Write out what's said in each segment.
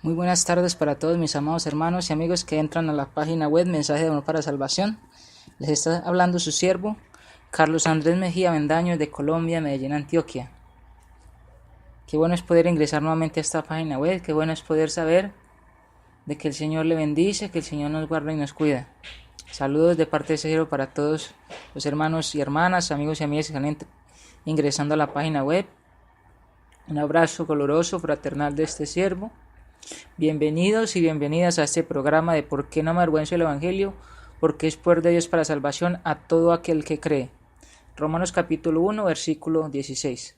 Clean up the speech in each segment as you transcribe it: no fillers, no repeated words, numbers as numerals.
Muy buenas tardes para todos mis amados hermanos y amigos que entran a la página web Mensaje de Amor para Salvación. Les está hablando su siervo, Carlos Andrés Mejía Bendaño, de Colombia, Medellín, Antioquia. Qué bueno es poder ingresar nuevamente a esta página web, qué bueno es poder saber de que el Señor le bendice, que el Señor nos guarda y nos cuida. Saludos de parte de ese siervo para todos los hermanos y hermanas, amigos y amigas que están ingresando a la página web. Un abrazo coloroso, fraternal de este siervo. Bienvenidos y bienvenidas a este programa de ¿Por qué no me avergüenzo del Evangelio? Porque es poder de Dios para salvación a todo aquel que cree. Romanos capítulo 1, versículo 16.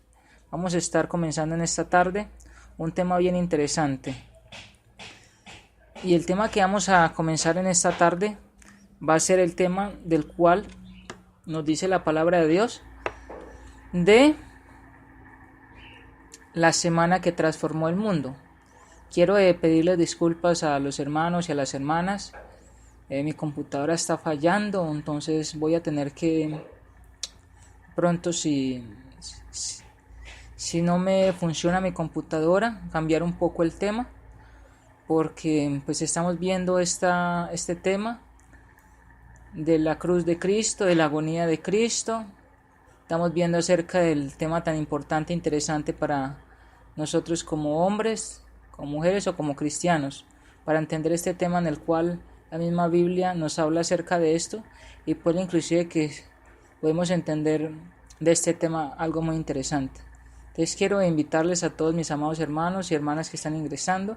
Vamos a estar comenzando en esta tarde un tema bien interesante. Y el tema que vamos a comenzar en esta tarde va a ser el tema del cual nos dice la palabra de Dios de la semana que transformó el mundo. Quiero pedirles disculpas a los hermanos y a las hermanas. Mi computadora está fallando, entonces voy a tener que pronto, si no me funciona mi computadora, cambiar un poco el tema, porque pues estamos viendo este tema de la cruz de Cristo, de la agonía de Cristo. Estamos viendo acerca del tema tan importante e interesante para nosotros como hombres, como mujeres o como cristianos, para entender este tema en el cual la misma Biblia nos habla acerca de esto, y puede inclusive que podemos entender de este tema algo muy interesante. Entonces quiero invitarles a todos mis amados hermanos y hermanas que están ingresando,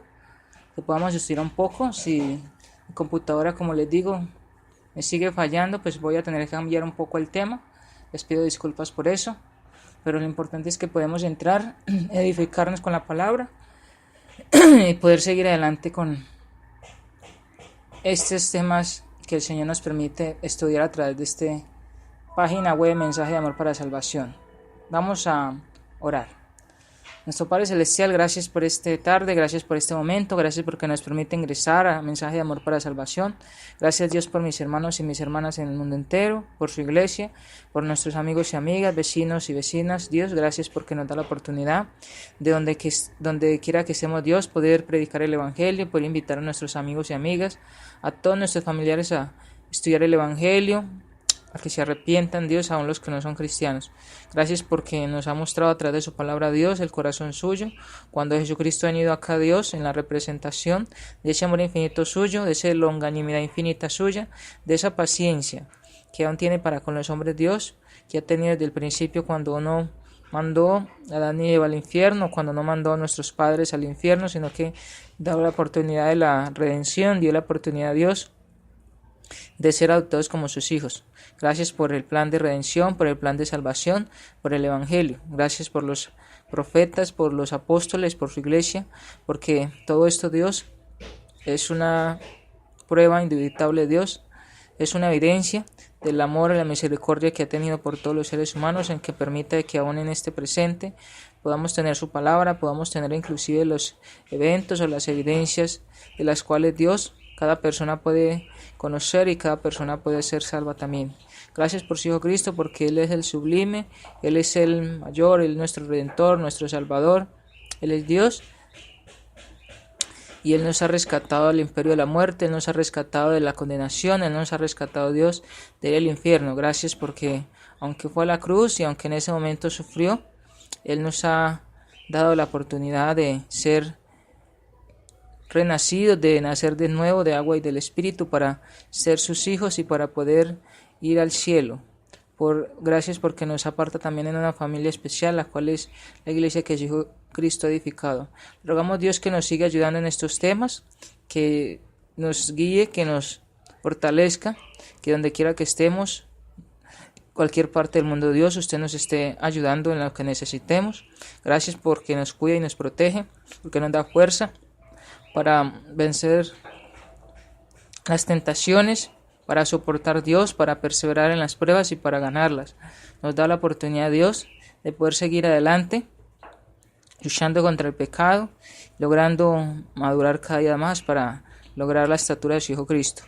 que podamos estudiar un poco. Si mi computadora, como les digo, me sigue fallando, pues voy a tener que cambiar un poco el tema. Les pido disculpas por eso, pero lo importante es que podemos entrar, edificarnos con la palabra y poder seguir adelante con estos temas que el Señor nos permite estudiar a través de esta página web Mensaje de Amor para Salvación. Vamos a orar. Nuestro Padre Celestial, gracias por esta tarde, gracias por este momento, gracias porque nos permite ingresar a Mensaje de Amor para Salvación. Gracias, Dios, por mis hermanos y mis hermanas en el mundo entero, por su iglesia, por nuestros amigos y amigas, vecinos y vecinas. Dios, gracias porque nos da la oportunidad de donde quiera que estemos, Dios, poder predicar el Evangelio, poder invitar a nuestros amigos y amigas, a todos nuestros familiares a estudiar el Evangelio, a que se arrepientan, Dios, aún los que no son cristianos. Gracias porque nos ha mostrado a través de su palabra, Dios, el corazón suyo, cuando Jesucristo ha venido acá, Dios, en la representación de ese amor infinito suyo, de esa longanimidad infinita suya, de esa paciencia que aún tiene para con los hombres, Dios, que ha tenido desde el principio cuando no mandó a Adán y Eva al infierno, cuando no mandó a nuestros padres al infierno, sino que dio la oportunidad de la redención, dio la oportunidad a Dios de ser adoptados como sus hijos. Gracias por el plan de redención, por el plan de salvación, por el Evangelio. Gracias por los profetas, por los apóstoles, por su iglesia, porque todo esto, Dios, es una prueba indubitable de Dios, es una evidencia del amor y la misericordia que ha tenido por todos los seres humanos, en que permite que aún en este presente podamos tener su palabra, podamos tener inclusive los eventos o las evidencias de las cuales Dios, cada persona puede conocer y cada persona puede ser salva también. Gracias por su Hijo Cristo, porque Él es el sublime, Él es el mayor, Él es nuestro Redentor, nuestro Salvador, Él es Dios, y Él nos ha rescatado del imperio de la muerte, Él nos ha rescatado de la condenación, Él nos ha rescatado, Dios, del infierno. Gracias porque aunque fue a la cruz y aunque en ese momento sufrió, Él nos ha dado la oportunidad de ser renacidos, de nacer de nuevo de agua y del Espíritu, para ser sus hijos y para poder ir al cielo. Gracias porque nos aparta también en una familia especial, la cual es la iglesia que Cristo ha edificado. Rogamos, Dios, que nos siga ayudando en estos temas, que nos guíe, que nos fortalezca, que donde quiera que estemos, cualquier parte del mundo, Dios, usted nos esté ayudando en lo que necesitemos. Gracias porque nos cuida y nos protege, porque nos da fuerza para vencer las tentaciones, para soportar, Dios, para perseverar en las pruebas y para ganarlas. Nos da la oportunidad, Dios, de poder seguir adelante, luchando contra el pecado, logrando madurar cada día más para lograr la estatura de su Hijo Cristo.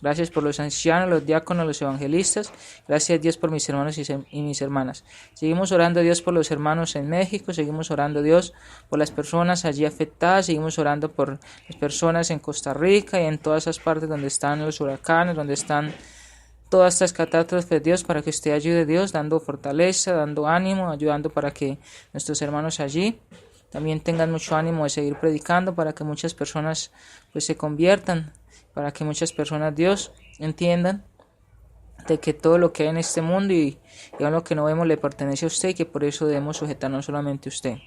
Gracias por los ancianos, los diáconos, los evangelistas. Gracias, Dios, por mis hermanos y mis hermanas. Seguimos orando, Dios, por los hermanos en México. Seguimos orando, Dios, por las personas allí afectadas. Seguimos orando por las personas en Costa Rica y en todas esas partes donde están los huracanes, donde están todas estas catástrofes, Dios, para que usted ayude, Dios, dando fortaleza, dando ánimo, ayudando para que nuestros hermanos allí también tengan mucho ánimo de seguir predicando, para que muchas personas pues se conviertan, para que muchas personas, Dios, entiendan de que todo lo que hay en este mundo y lo que no vemos le pertenece a usted y que por eso debemos sujetarnos solamente a usted.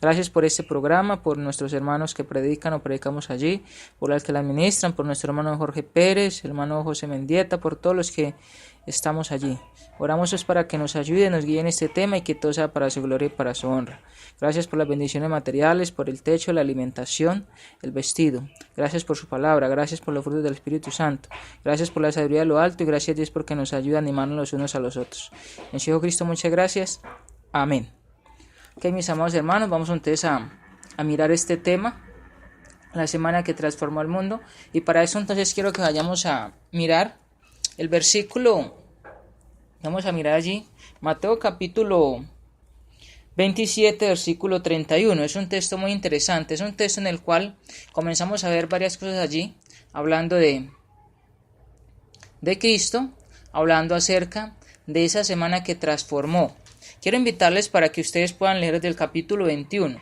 Gracias por este programa, por nuestros hermanos que predican o predicamos allí, por los que la administran, por nuestro hermano Jorge Pérez, hermano José Mendieta, por todos los que estamos allí. Oramos pues para que nos ayude, nos guíe en este tema y que todo sea para su gloria y para su honra. Gracias por las bendiciones materiales, por el techo, la alimentación, el vestido. Gracias por su palabra, gracias por los frutos del Espíritu Santo. Gracias por la sabiduría de lo alto y gracias, Dios, porque nos ayuda a animarnos los unos a los otros. En Jesucristo, muchas gracias. Amén. Ok, mis amados hermanos, vamos entonces a mirar este tema, la semana que transformó el mundo, y para eso entonces quiero que vayamos a mirar el versículo, vamos a mirar allí, Mateo capítulo 27, versículo 31, es un texto muy interesante, es un texto en el cual comenzamos a ver varias cosas allí, hablando de Cristo, hablando acerca de esa semana que transformó. Quiero invitarles para que ustedes puedan leer desde el capítulo 21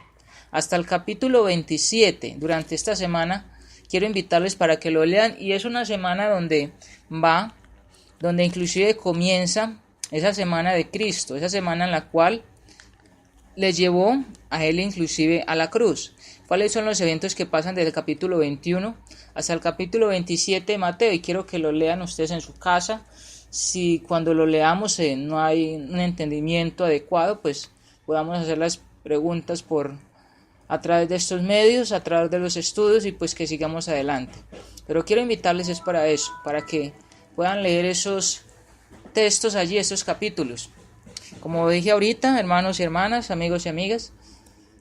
hasta el capítulo 27 durante esta semana. Quiero invitarles para que lo lean y es una semana donde inclusive comienza esa semana de Cristo, esa semana en la cual les llevó a él inclusive a la cruz. ¿Cuáles son los eventos que pasan desde el capítulo 21 hasta el capítulo 27 de Mateo? Y quiero que lo lean ustedes en su casa. Si cuando lo leamos no hay un entendimiento adecuado, pues podamos hacer las preguntas a través de estos medios, a través de los estudios y pues que sigamos adelante. Pero quiero invitarles es para eso, para que puedan leer esos textos allí, esos capítulos. Como dije ahorita, hermanos y hermanas, amigos y amigas,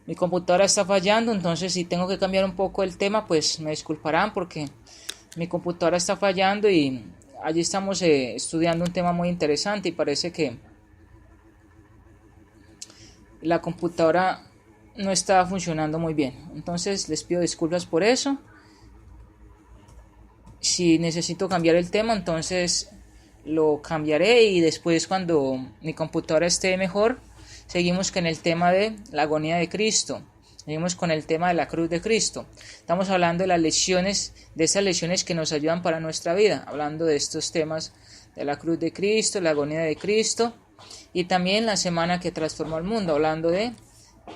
mi computadora está fallando, entonces si tengo que cambiar un poco el tema, pues me disculparán porque mi computadora está fallando y allí estamos estudiando un tema muy interesante y parece que la computadora no está funcionando muy bien. Entonces les pido disculpas por eso. Si necesito cambiar el tema, entonces lo cambiaré y después cuando mi computadora esté mejor, seguimos con el tema de la agonía de Cristo. Seguimos con el tema de la cruz de Cristo. Estamos hablando de las lecciones, de esas lecciones que nos ayudan para nuestra vida, hablando de estos temas de la cruz de Cristo, la agonía de Cristo y también la semana que transformó el mundo, hablando de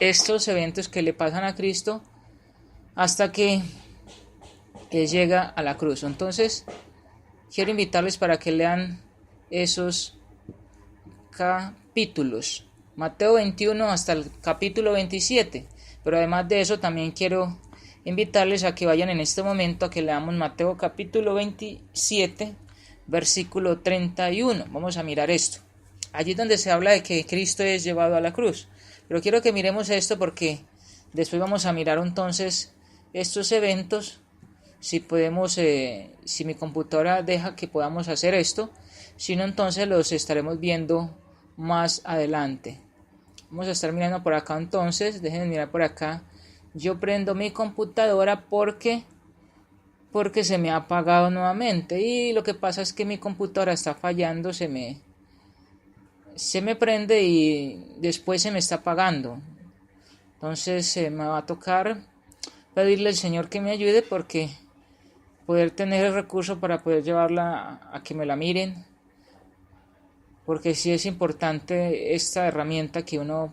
estos eventos que le pasan a Cristo hasta que llega a la cruz. Entonces, quiero invitarles para que lean esos capítulos, Mateo 21 hasta el capítulo 27. Pero además de eso también quiero invitarles a que vayan en este momento a que leamos Mateo capítulo 27, versículo 31. Vamos a mirar esto. Allí donde se habla de que Cristo es llevado a la cruz. Pero quiero que miremos esto porque después vamos a mirar entonces estos eventos. Si podemos, si mi computadora deja que podamos hacer esto. Si no, entonces los estaremos viendo más adelante. Vamos a estar mirando por acá entonces, déjenme mirar por acá. Yo prendo mi computadora porque se me ha apagado nuevamente y lo que pasa es que mi computadora está fallando, se me prende y después se me está apagando. Entonces me va a tocar pedirle al Señor que me ayude porque poder tener el recurso para poder llevarla a que me la miren. Porque sí es importante esta herramienta que uno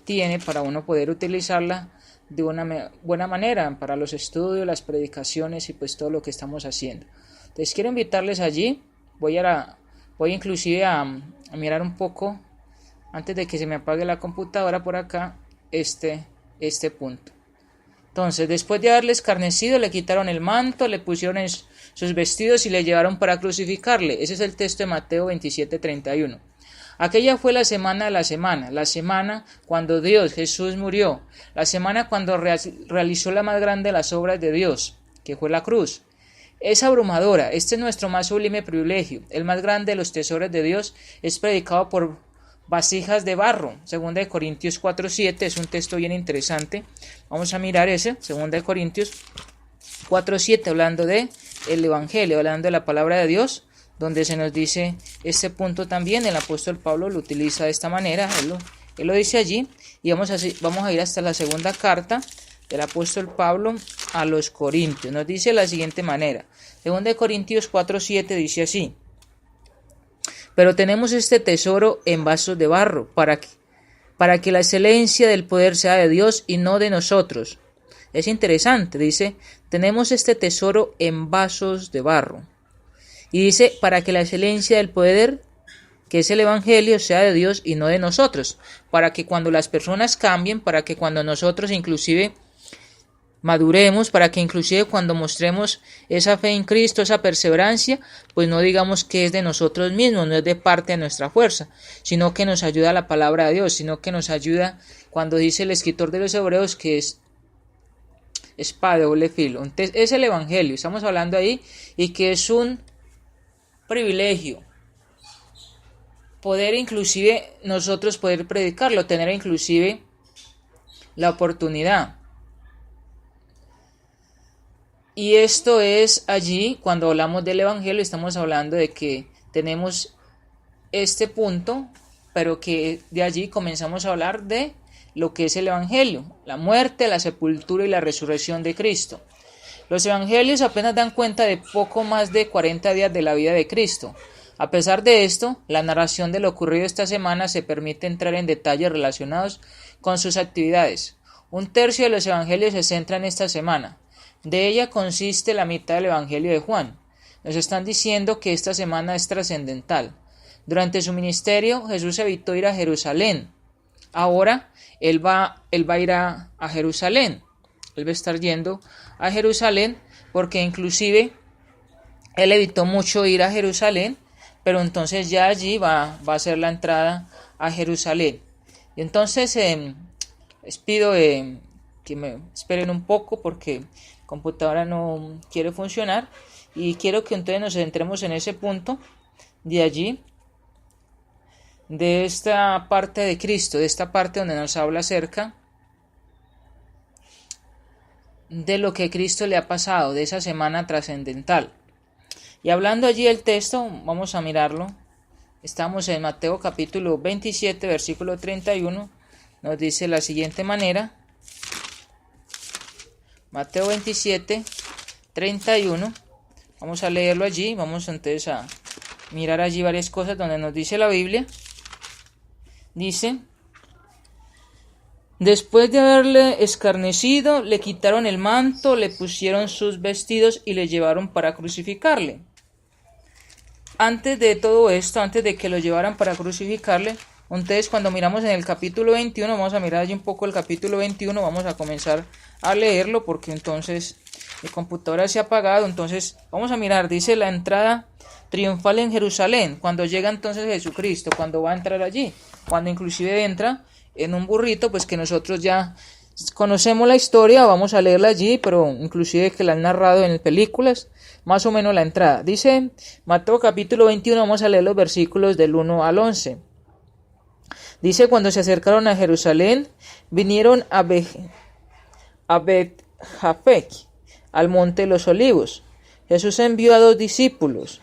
tiene para uno poder utilizarla de una buena manera para los estudios, las predicaciones y pues todo lo que estamos haciendo. Entonces quiero invitarles allí, voy inclusive a mirar un poco antes de que se me apague la computadora por acá este punto. Entonces, después de haberle escarnecido, le quitaron el manto, le pusieron sus vestidos y le llevaron para crucificarle. Ese es el texto de Mateo 27:31. Aquella fue la semana de la semana cuando Jesús murió, la semana cuando realizó la más grande de las obras de Dios, que fue la cruz. es abrumadora. Este es nuestro más sublime privilegio. El más grande de los tesoros de Dios es predicado por vasijas de barro. 2 Corintios 4:7 es un texto bien interesante. Vamos a mirar ese, 2 Corintios 4:7, hablando de el Evangelio, hablando de la palabra de Dios, donde se nos dice este punto también. El apóstol Pablo lo utiliza de esta manera, él lo dice allí, y vamos a ir hasta la segunda carta del apóstol Pablo a los Corintios. Nos dice de la siguiente manera, 2 Corintios 4:7 dice así: pero tenemos este tesoro en vasos de barro, para que la excelencia del poder sea de Dios y no de nosotros. Es interesante, dice, tenemos este tesoro en vasos de barro. Y dice, para que la excelencia del poder, que es el Evangelio, sea de Dios y no de nosotros. Para que cuando las personas cambien, para que cuando nosotros inclusive maduremos, para que inclusive cuando mostremos esa fe en Cristo, esa perseverancia, pues no digamos que es de nosotros mismos, no es de parte de nuestra fuerza, sino que nos ayuda la palabra de Dios, sino que nos ayuda cuando dice el escritor de los Hebreos que es espada de doble filo. Entonces es el Evangelio, estamos hablando ahí, y que es un privilegio poder inclusive nosotros poder predicarlo, tener inclusive la oportunidad. Y esto es allí, cuando hablamos del Evangelio, estamos hablando de que tenemos este punto, pero que de allí comenzamos a hablar de lo que es el Evangelio, la muerte, la sepultura y la resurrección de Cristo. Los Evangelios apenas dan cuenta de poco más de 40 días de la vida de Cristo. A pesar de esto, la narración de lo ocurrido esta semana se permite entrar en detalles relacionados con sus actividades. Un tercio de los Evangelios se centra en esta semana. De ella consiste la mitad del Evangelio de Juan. Nos están diciendo que esta semana es trascendental. Durante su ministerio, Jesús evitó ir a Jerusalén. Ahora, él va a ir a Jerusalén. Él va a estar yendo a Jerusalén porque inclusive él evitó mucho ir a Jerusalén, pero entonces ya allí va a ser la entrada a Jerusalén. Y entonces les pido que me esperen un poco porque computadora no quiere funcionar y quiero que entonces nos centremos en ese punto de allí, de esta parte de Cristo, de esta parte donde nos habla acerca de lo que Cristo le ha pasado, de esa semana trascendental. Y hablando allí del texto, vamos a mirarlo. Estamos en Mateo capítulo 27, versículo 31, nos dice de la siguiente manera. Mateo 27, 31, vamos a leerlo allí, vamos entonces a mirar allí varias cosas donde nos dice la Biblia. Dice, después de haberle escarnecido, le quitaron el manto, le pusieron sus vestidos y le llevaron para crucificarle. Antes de todo esto, antes de que lo llevaran para crucificarle, entonces cuando miramos en el capítulo 21, vamos a mirar allí un poco el capítulo 21, vamos a comenzar a leerlo porque entonces mi computadora se ha apagado. Entonces vamos a mirar, dice la entrada triunfal en Jerusalén, cuando llega entonces Jesucristo, cuando va a entrar allí, cuando inclusive entra en un burrito, pues que nosotros ya conocemos la historia, vamos a leerla allí, pero inclusive que la han narrado en películas, más o menos la entrada. Dice Mateo capítulo 21, vamos a leer los versículos del 1 al 11. Dice, cuando se acercaron a Jerusalén, vinieron a Bet-Jafec, al monte de los olivos. Jesús envió dos discípulos,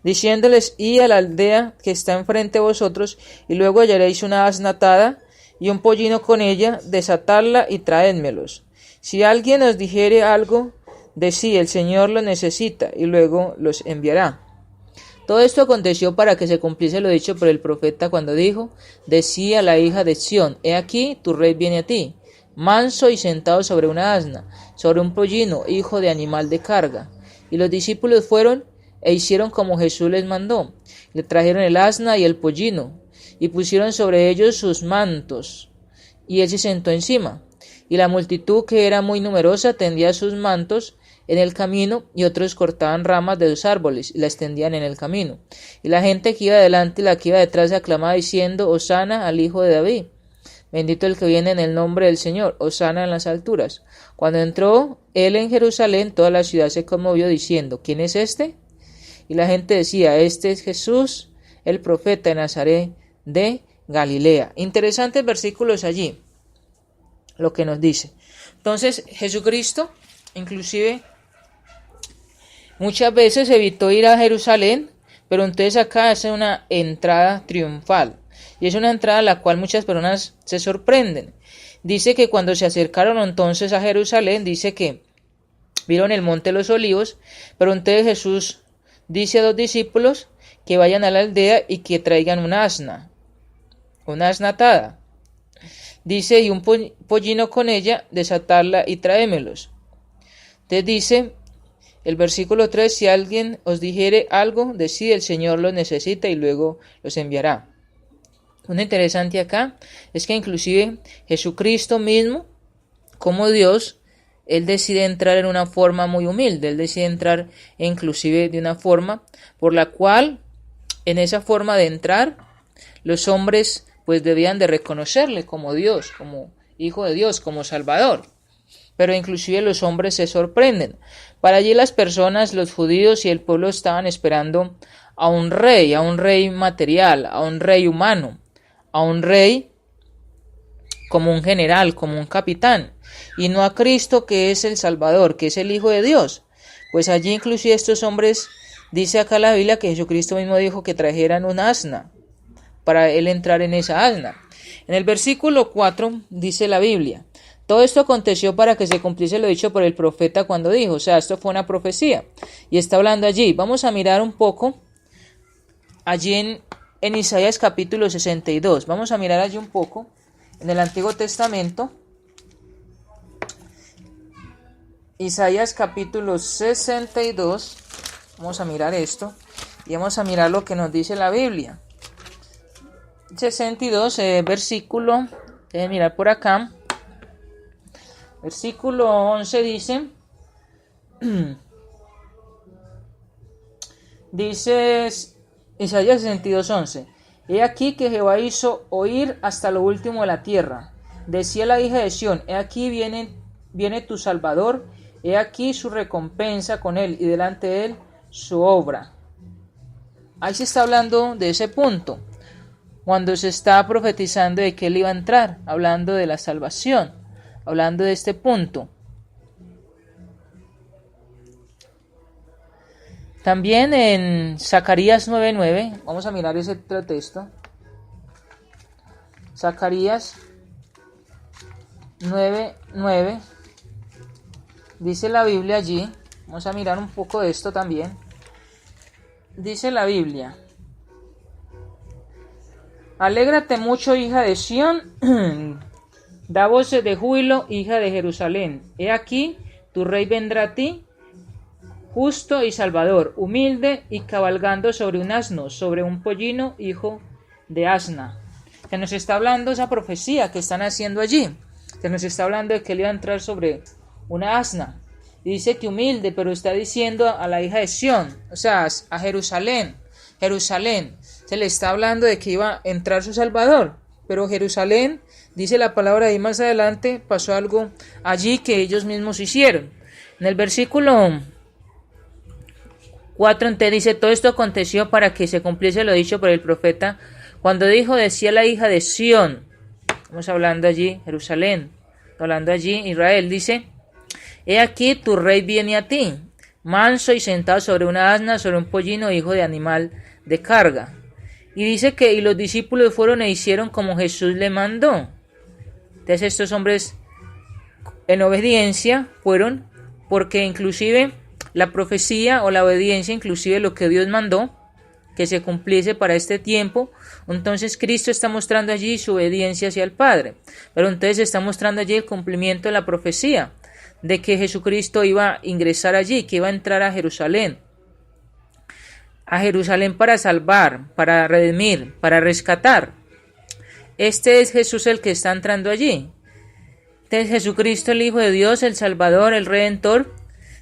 diciéndoles, id a la aldea que está enfrente de vosotros, y luego hallaréis una asna atada y un pollino con ella, desatadla y traédmelos. Si alguien os dijere algo, decid, el Señor lo necesita, y luego los enviará. Todo esto aconteció para que se cumpliese lo dicho por el profeta cuando dijo, decía la hija de Sión, he aquí, tu rey viene a ti, manso y sentado sobre una asna, sobre un pollino, hijo de animal de carga. Y los discípulos fueron e hicieron como Jesús les mandó. Le trajeron el asna y el pollino, y pusieron sobre ellos sus mantos, y él se sentó encima. Y la multitud, que era muy numerosa, tendía sus mantos en el camino, y otros cortaban ramas de los árboles y la extendían en el camino. Y la gente que iba delante y la que iba detrás aclamaba diciendo, Hosana al Hijo de David. Bendito el que viene en el nombre del Señor, hosana en las alturas. Cuando entró él en Jerusalén, toda la ciudad se conmovió diciendo, ¿quién es este? Y la gente decía, este es Jesús, el profeta de Nazaret de Galilea. Interesantes versículos allí, lo que nos dice. Entonces, Jesucristo, inclusive, muchas veces evitó ir a Jerusalén, pero entonces acá hace una entrada triunfal. Y es una entrada a la cual muchas personas se sorprenden. Dice que cuando se acercaron entonces a Jerusalén, dice que vieron el monte de los olivos, pero entonces Jesús dice a los discípulos que vayan a la aldea y que traigan una asna atada. Dice, y un pollino con ella, desatarla y tráemelos. Entonces dice el versículo 3, si alguien os dijere algo, decid, el Señor los necesita y luego los enviará. Lo interesante acá es que inclusive Jesucristo mismo, como Dios, Él decide entrar en una forma muy humilde, Él decide entrar inclusive de una forma por la cual, en esa forma de entrar, los hombres pues debían de reconocerle como Dios, como Hijo de Dios, como Salvador. Pero inclusive los hombres se sorprenden. Para allí las personas, los judíos y el pueblo estaban esperando a un rey material, a un rey humano, a un rey como un general, como un capitán, y no a Cristo que es el Salvador, que es el Hijo de Dios. Pues allí inclusive estos hombres, dice acá la Biblia que Jesucristo mismo dijo que trajeran un asna, para él entrar en esa asna. En el versículo 4 dice la Biblia, todo esto aconteció para que se cumpliese lo dicho por el profeta cuando dijo, o sea, esto fue una profecía, y está hablando allí. Vamos a mirar un poco allí en Isaías capítulo 62, vamos a mirar allí un poco, en el Antiguo Testamento, Isaías capítulo 62, vamos a mirar esto, y vamos a mirar lo que nos dice la Biblia. 62, versículo, mirar por acá, versículo 11 dice Isaías 62, 11, he aquí que Jehová hizo oír hasta lo último de la tierra, decía la hija de Sión, he aquí viene tu Salvador, he aquí su recompensa con él, y delante de él su obra. Ahí se está hablando de ese punto, cuando se está profetizando de que él iba a entrar, hablando de la salvación, hablando de este punto. También en Zacarías 9:9, vamos a mirar ese otro texto. Zacarías 9:9, dice la Biblia allí, vamos a mirar un poco de esto también. Dice la Biblia, alégrate mucho, hija de Sión, da voces de júbilo, hija de Jerusalén. He aquí, tu rey vendrá a ti, justo y salvador, humilde y cabalgando sobre un asno, sobre un pollino, hijo de asna. Que nos está hablando esa profecía que están haciendo allí. Que nos está hablando de que él iba a entrar sobre una asna. Y dice que humilde, pero está diciendo a la hija de Sión, o sea, a Jerusalén. Jerusalén. Se le está hablando de que iba a entrar su Salvador. Pero Jerusalén, dice la palabra ahí más adelante, pasó algo allí que ellos mismos hicieron. En el versículo 4 entonces dice, todo esto aconteció para que se cumpliese lo dicho por el profeta, cuando dijo, decía la hija de Sión, estamos hablando allí, Jerusalén, hablando allí, Israel, dice, he aquí tu rey viene a ti, manso y sentado sobre una asna, sobre un pollino, hijo de animal de carga. Y dice que y los discípulos fueron e hicieron como Jesús le mandó. Entonces estos hombres en obediencia fueron, porque inclusive la profecía o la obediencia, inclusive lo que Dios mandó, que se cumpliese para este tiempo, entonces Cristo está mostrando allí su obediencia hacia el Padre, pero entonces está mostrando allí el cumplimiento de la profecía, de que Jesucristo iba a ingresar allí, que iba a entrar a Jerusalén para salvar, para redimir, para rescatar. Este es Jesús el que está entrando allí. Este es Jesucristo, el Hijo de Dios, el Salvador, el Redentor.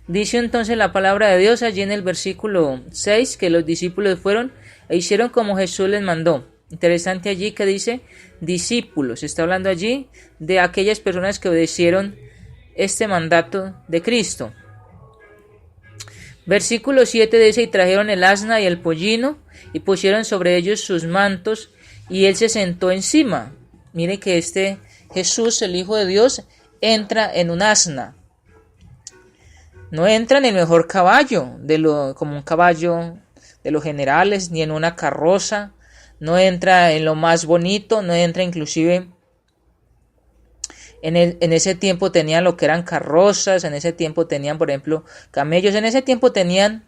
Dice entonces la palabra de Dios allí en el versículo 6 que los discípulos fueron e hicieron como Jesús les mandó. interesante allí que dice discípulos. Está hablando allí de aquellas personas que obedecieron este mandato de Cristo. Versículo 7 dice: y trajeron el asna y el pollino y pusieron sobre ellos sus mantos y él se sentó encima. Mire que este Jesús, el Hijo de Dios, entra en un asna. No entra en el mejor caballo, como un caballo de los generales, ni en una carroza. No entra en lo más bonito, no entra inclusive. En ese tiempo tenían lo que eran carrozas, en ese tiempo tenían, por ejemplo, camellos, en ese tiempo tenían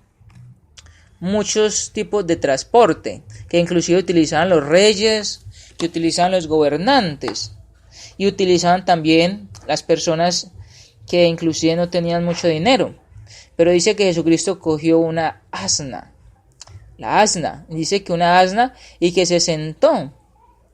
muchos tipos de transporte, que inclusive utilizaban los reyes, que utilizaban los gobernantes, y utilizaban también las personas que inclusive no tenían mucho dinero. Pero dice que Jesucristo cogió una asna, la asna, dice que una asna, y que se sentó,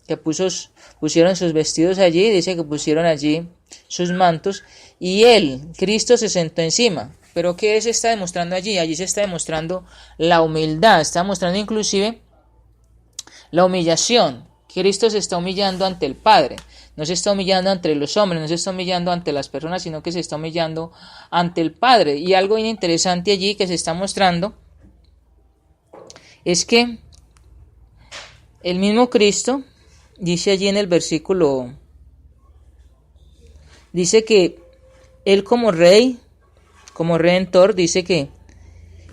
que pusieron sus vestidos allí, dice que pusieron allí sus mantos, y él, Cristo, se sentó encima. Pero ¿qué se está demostrando allí? Allí se está demostrando la humildad, está mostrando inclusive la humillación. Cristo se está humillando ante el Padre, no se está humillando ante los hombres, no se está humillando ante las personas, sino que se está humillando ante el Padre. Y algo bien interesante allí que se está mostrando es que el mismo Cristo dice allí en el versículo, dice que él como rey, como redentor, dice que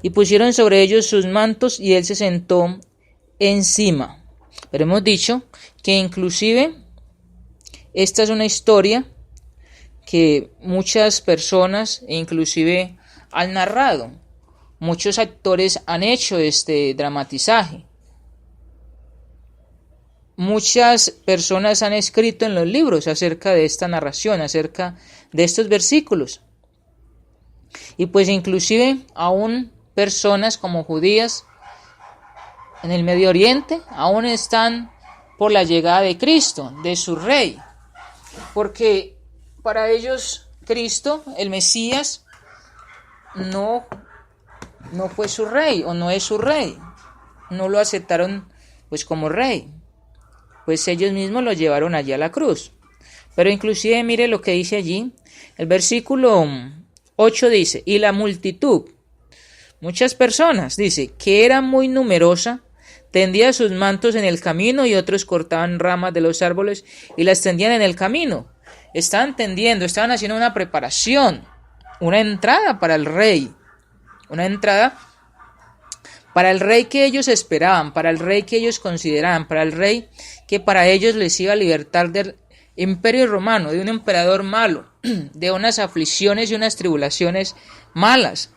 y pusieron sobre ellos sus mantos y él se sentó encima. Pero hemos dicho que inclusive esta es una historia que muchas personas inclusive han narrado. Muchos actores han hecho este dramatizaje. Muchas personas han escrito en los libros acerca de esta narración, acerca de estos versículos. Y pues inclusive aún personas como judías en el Medio Oriente aún están por la llegada de Cristo, de su rey. Porque para ellos Cristo, el Mesías, no fue su rey o no es su rey. No lo aceptaron pues como rey. Pues ellos mismos lo llevaron allí a la cruz. Pero inclusive mire lo que dice allí. El versículo 8 dice: y la multitud, muchas personas, dice, que era muy numerosa, tendía sus mantos en el camino y otros cortaban ramas de los árboles y las tendían en el camino. Estaban tendiendo, estaban haciendo una preparación, una entrada para el rey. Una entrada para el rey que ellos esperaban, para el rey que ellos consideraban, para el rey que para ellos les iba a libertar del imperio romano, de un emperador malo, de unas aflicciones y unas tribulaciones malas.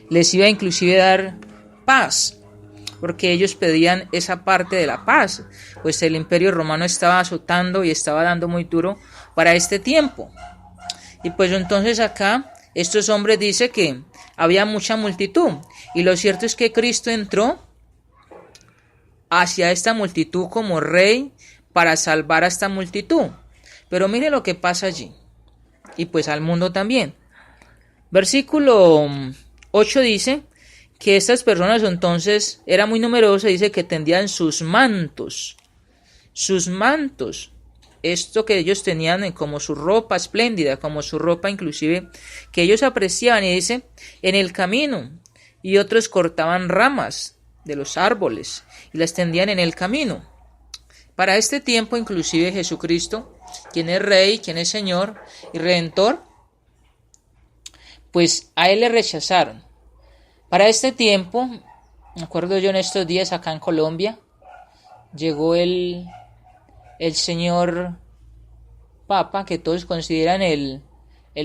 Les iba a inclusive dar paz, porque ellos pedían esa parte de la paz, pues el imperio romano estaba azotando y estaba dando muy duro para este tiempo. Y pues entonces acá estos hombres dicen que había mucha multitud, y lo cierto es que Cristo entró hacia esta multitud como rey para salvar a esta multitud. Pero mire lo que pasa allí, y pues al mundo también. Versículo 8 dice que estas personas entonces eran muy numerosas, dice que tendían sus mantos, esto que ellos tenían como su ropa espléndida, como su ropa inclusive que ellos apreciaban, y dice, en el camino, y otros cortaban ramas de los árboles y las tendían en el camino. Para este tiempo inclusive Jesucristo, quien es Rey, quien es Señor y Redentor, pues a él le rechazaron. Para este tiempo, me acuerdo yo en estos días acá en Colombia, llegó el señor Papa, que todos consideran el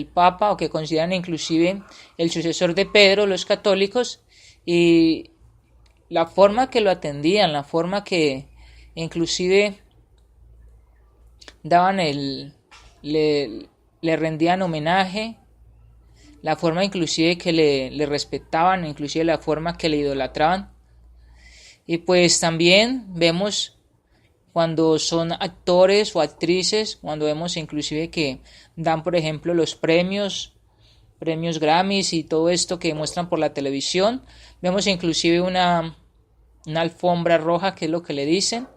Papa, o que consideran inclusive el sucesor de Pedro, los católicos, y la forma que lo atendían, la forma que inclusive daban le rendían homenaje, la forma inclusive que le respetaban, inclusive la forma que le idolatraban. Y pues también vemos cuando son actores o actrices, cuando vemos inclusive que dan, por ejemplo, los premios Grammys y todo esto que muestran por la televisión, vemos inclusive una una alfombra roja, que es lo que le dicen,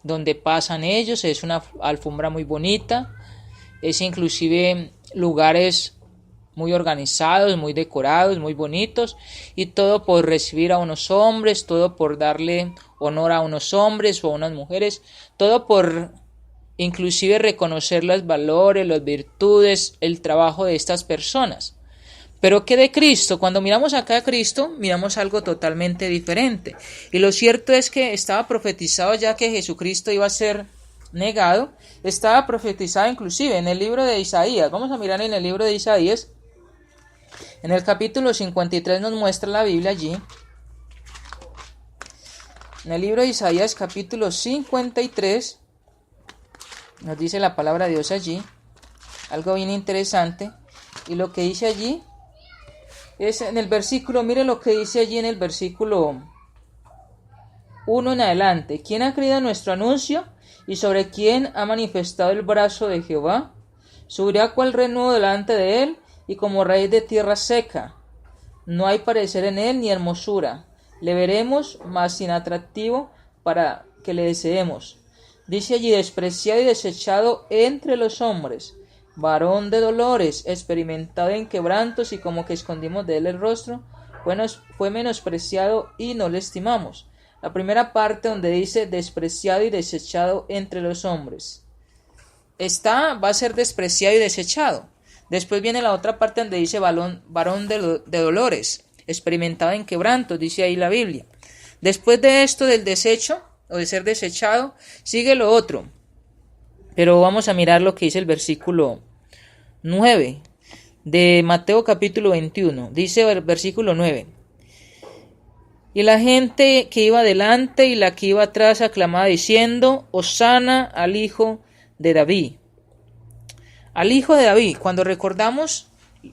donde pasan ellos. Es una alfombra muy bonita, es inclusive lugares muy organizados, muy decorados, muy bonitos, y todo por recibir a unos hombres, todo por darle honor a unos hombres o a unas mujeres, todo por inclusive reconocer los valores, las virtudes, el trabajo de estas personas. Pero ¿qué de Cristo? Cuando miramos acá a Cristo, miramos algo totalmente diferente. Y lo cierto es que estaba profetizado ya que Jesucristo iba a ser negado. Estaba profetizado inclusive en el libro de Isaías. Vamos a mirar en el libro de Isaías. En el capítulo 53 nos muestra la Biblia allí. En el libro de Isaías capítulo 53 nos dice la palabra de Dios allí. Algo bien interesante. Y lo que dice allí es en el versículo, mire lo que dice allí en el versículo 1 en adelante. ¿Quién ha creído nuestro anuncio? ¿Y sobre quién ha manifestado el brazo de Jehová? Subirá cual renuevo delante de él, y como raíz de tierra seca. No hay parecer en él ni hermosura. Le veremos, mas sin atractivo para que le deseemos. Dice allí, despreciado y desechado entre los hombres, varón de dolores, experimentado en quebrantos, y como que escondimos de él el rostro, fue menospreciado y no le estimamos. La primera parte donde dice despreciado y desechado entre los hombres. Va a ser despreciado y desechado. Después viene la otra parte donde dice varón de dolores, experimentado en quebrantos, dice ahí la Biblia. Después de esto del desecho o de ser desechado, sigue lo otro. Pero vamos a mirar lo que dice el versículo 9 de Mateo capítulo 21. Dice el versículo 9. Y la gente que iba delante y la que iba atrás aclamaba diciendo, Hosana al Hijo de David. Al Hijo de David. Cuando recordamos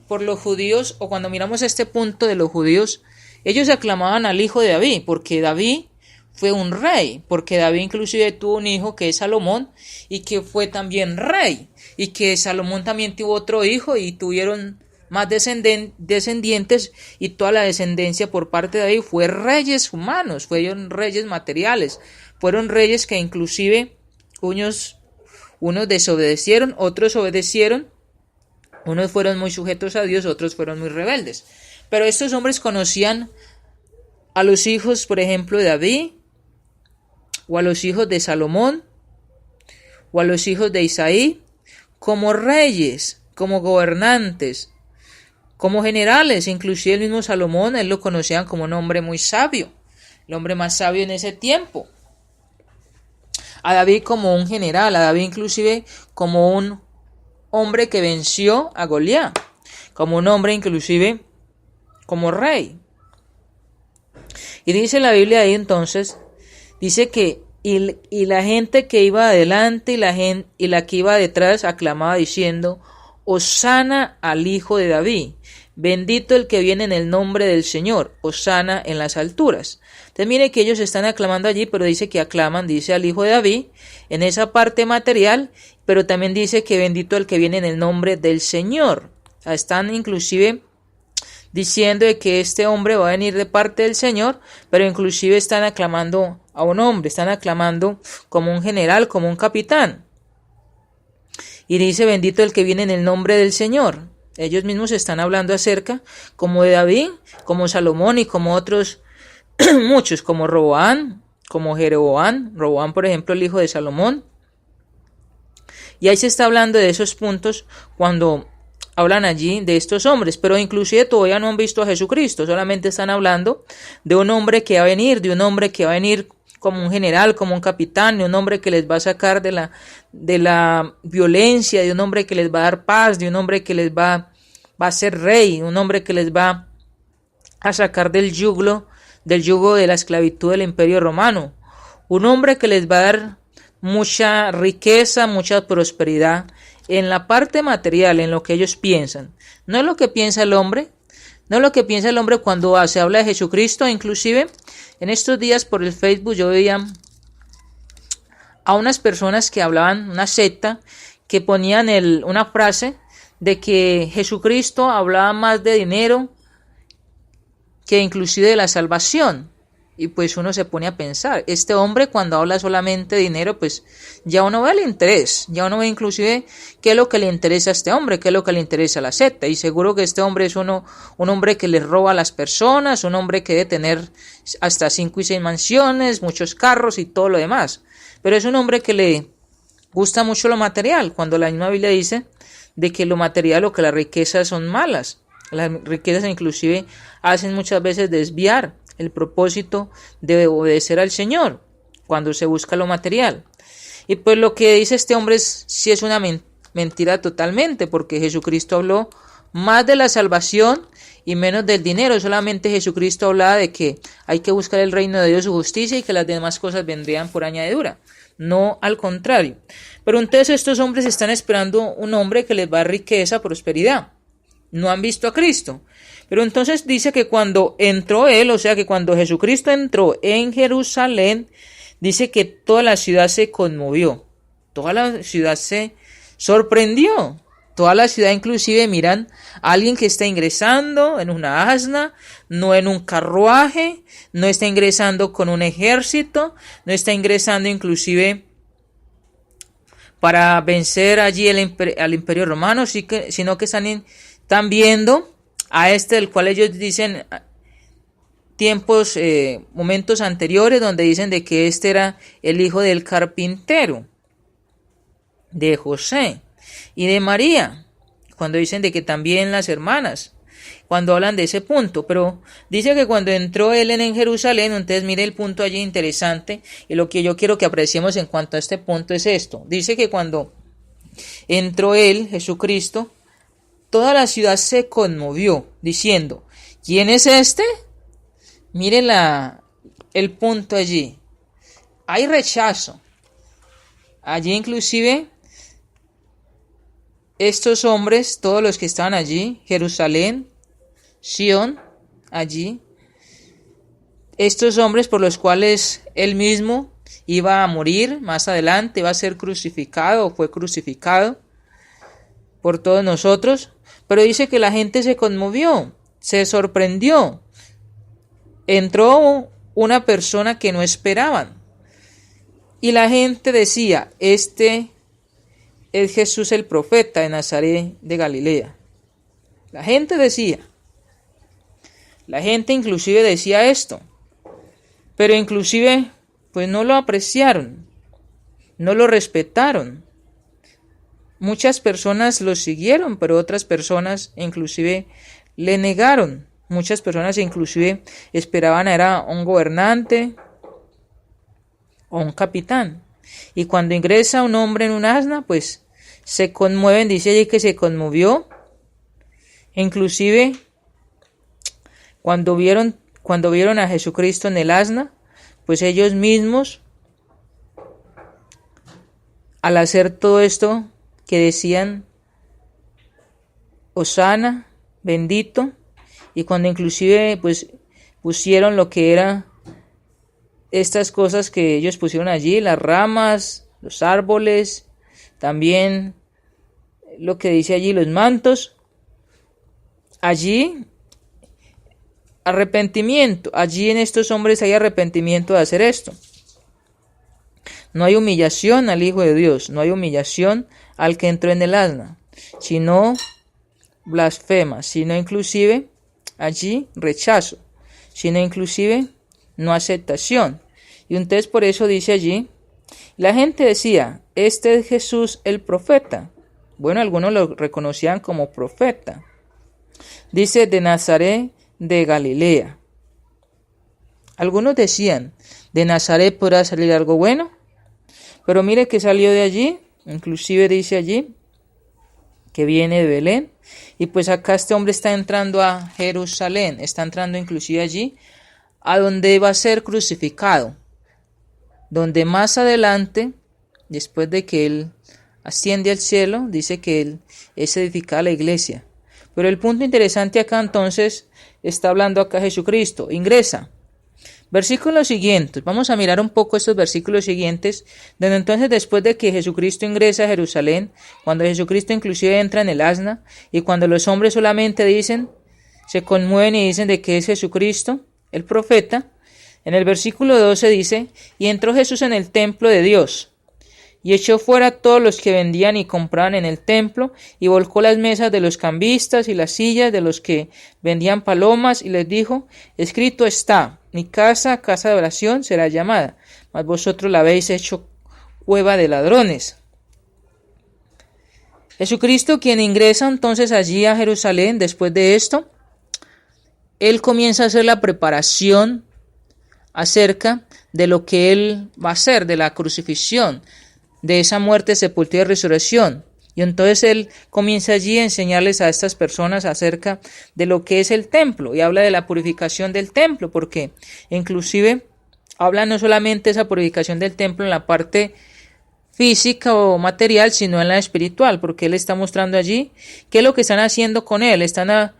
por los judíos, o cuando miramos este punto de los judíos, ellos aclamaban al Hijo de David, porque David fue un rey, porque David inclusive tuvo un hijo que es Salomón, y que fue también rey, y que Salomón también tuvo otro hijo, y tuvieron más descendientes, y toda la descendencia por parte de David fue reyes humanos, fueron reyes materiales, fueron reyes que inclusive unos desobedecieron, otros obedecieron, unos fueron muy sujetos a Dios, otros fueron muy rebeldes. Pero estos hombres conocían a los hijos, por ejemplo, de David, o a los hijos de Salomón, o a los hijos de Isaí, como reyes, como gobernantes, como generales. Inclusive el mismo Salomón, él lo conocían como un hombre muy sabio, el hombre más sabio en ese tiempo. A David como un general, a David inclusive como un hombre que venció a Goliat, como un hombre inclusive como rey. Y dice la Biblia ahí entonces, dice que y la gente que iba adelante y la que iba detrás aclamaba diciendo, Hosana al Hijo de David, bendito el que viene en el nombre del Señor, Hosana en las alturas. Entonces mire que ellos están aclamando allí, pero dice que aclaman, dice al Hijo de David, en esa parte material, pero también dice que bendito el que viene en el nombre del Señor. O sea, están inclusive diciendo de que este hombre va a venir de parte del Señor, pero inclusive están aclamando a un hombre, están aclamando como un general, como un capitán. Y dice bendito el que viene en el nombre del Señor. Ellos mismos están hablando acerca como de David, como Salomón y como otros muchos, como Roboán, como Jeroboam, Roboán por ejemplo el hijo de Salomón. Y ahí se está hablando de esos puntos cuando hablan allí de estos hombres, pero inclusive todavía no han visto a Jesucristo, solamente están hablando de un hombre que va a venir, de un hombre que va a venir como un general, como un capitán, de un hombre que les va a sacar de la violencia, de un hombre que les va a dar paz, de un hombre que les va a ser rey, un hombre que les va a sacar del yugo de la esclavitud del Imperio Romano, un hombre que les va a dar mucha riqueza, mucha prosperidad en la parte material, en lo que ellos piensan. No es lo que piensa el hombre, no es lo que piensa el hombre cuando se habla de Jesucristo. Inclusive en estos días por el Facebook yo veía a unas personas que hablaban, una secta, que ponían una frase de que Jesucristo hablaba más de dinero que inclusive de la salvación. Y pues uno se pone a pensar, este hombre cuando habla solamente de dinero, pues ya uno ve el interés, ya uno ve inclusive qué es lo que le interesa a este hombre, qué es lo que le interesa a la secta. Y seguro que este hombre es un hombre que le roba a las personas, un hombre que debe tener hasta 5 y 6 mansiones, muchos carros y todo lo demás. Pero es un hombre que le gusta mucho lo material, cuando la misma Biblia dice de que lo material o que las riquezas son malas. Las riquezas inclusive hacen muchas veces desviar el propósito de obedecer al Señor cuando se busca lo material. Y pues lo que dice este hombre sí es una mentira totalmente, porque Jesucristo habló más de la salvación y menos del dinero. Solamente Jesucristo hablaba de que hay que buscar el reino de Dios, su justicia, y que las demás cosas vendrían por añadidura, no al contrario. Pero entonces estos hombres están esperando un hombre que les va a dar riqueza, prosperidad. No han visto a Cristo. Pero entonces dice que cuando entró él, o sea que cuando Jesucristo entró en Jerusalén, dice que toda la ciudad se conmovió, toda la ciudad se sorprendió, toda la ciudad inclusive miran a alguien que está ingresando en una asna, no en un carruaje, no está ingresando con un ejército, no está ingresando inclusive para vencer allí al imperio romano, sino que están viendo a este del cual ellos dicen momentos anteriores, donde dicen de que este era el hijo del carpintero, de José y de María, cuando dicen de que también las hermanas, cuando hablan de ese punto. Pero dice que cuando entró él en Jerusalén, entonces mire el punto allí interesante, y lo que yo quiero que apreciemos en cuanto a este punto es esto. Dice que cuando entró él, Jesucristo, toda la ciudad se conmovió, diciendo, ¿quién es este? Miren el punto allí. Hay rechazo. Allí inclusive estos hombres, todos los que estaban allí, Jerusalén, Sión, allí, estos hombres por los cuales él mismo iba a morir más adelante, iba a ser crucificado o fue crucificado por todos nosotros. Pero dice que la gente se conmovió, se sorprendió. Entró una persona que no esperaban. Y la gente decía, este es Jesús el profeta de Nazaret de Galilea. La gente decía. La gente inclusive decía esto. Pero inclusive pues no lo apreciaron. No lo respetaron. Muchas personas lo siguieron, pero otras personas inclusive le negaron. Muchas personas inclusive esperaban era un gobernante o un capitán. Y cuando ingresa un hombre en un asna, pues se conmueven, dice allí que se conmovió. Inclusive cuando vieron a Jesucristo en el asna, pues ellos mismos, al hacer todo esto, que decían Hosana, bendito, y cuando inclusive pues pusieron lo que era estas cosas que ellos pusieron allí, las ramas, los árboles, también lo que dice allí, los mantos, allí arrepentimiento, allí en estos hombres hay arrepentimiento de hacer esto. No hay humillación al Hijo de Dios, no hay humillación al que entró en el asna, sino blasfema, sino inclusive allí rechazo, sino inclusive no aceptación. Y entonces por eso dice allí, la gente decía, este es Jesús el profeta. Bueno, algunos lo reconocían como profeta. Dice de Nazaret de Galilea. Algunos decían, de Nazaret podrá salir algo bueno. Pero mire que salió de allí, inclusive dice allí que viene de Belén. Y pues acá este hombre está entrando a Jerusalén, está entrando inclusive allí a donde va a ser crucificado. Donde más adelante, después de que él asciende al cielo, dice que él es edificada la iglesia. Pero el punto interesante acá entonces, está hablando acá Jesucristo, ingresa. Versículos siguientes, vamos a mirar un poco estos versículos siguientes, donde entonces después de que Jesucristo ingresa a Jerusalén, cuando Jesucristo inclusive entra en el asna, y cuando los hombres solamente dicen, se conmueven y dicen de que es Jesucristo, el profeta, En el versículo 12 dice, y entró Jesús en el templo de Dios, y echó fuera a todos los que vendían y compraban en el templo, y volcó las mesas de los cambistas y las sillas de los que vendían palomas, y les dijo, escrito está, mi casa, casa de oración será llamada, mas vosotros la habéis hecho cueva de ladrones. Jesucristo, quien ingresa entonces allí a Jerusalén, después de esto, él comienza a hacer la preparación acerca de lo que él va a hacer, de la crucifixión, de esa muerte, sepultura y resurrección. Y entonces él comienza allí a enseñarles a estas personas acerca de lo que es el templo, y habla de la purificación del templo, porque inclusive habla no solamente de esa purificación del templo en la parte física o material, sino en la espiritual, porque él está mostrando allí qué es lo que están haciendo con él. Están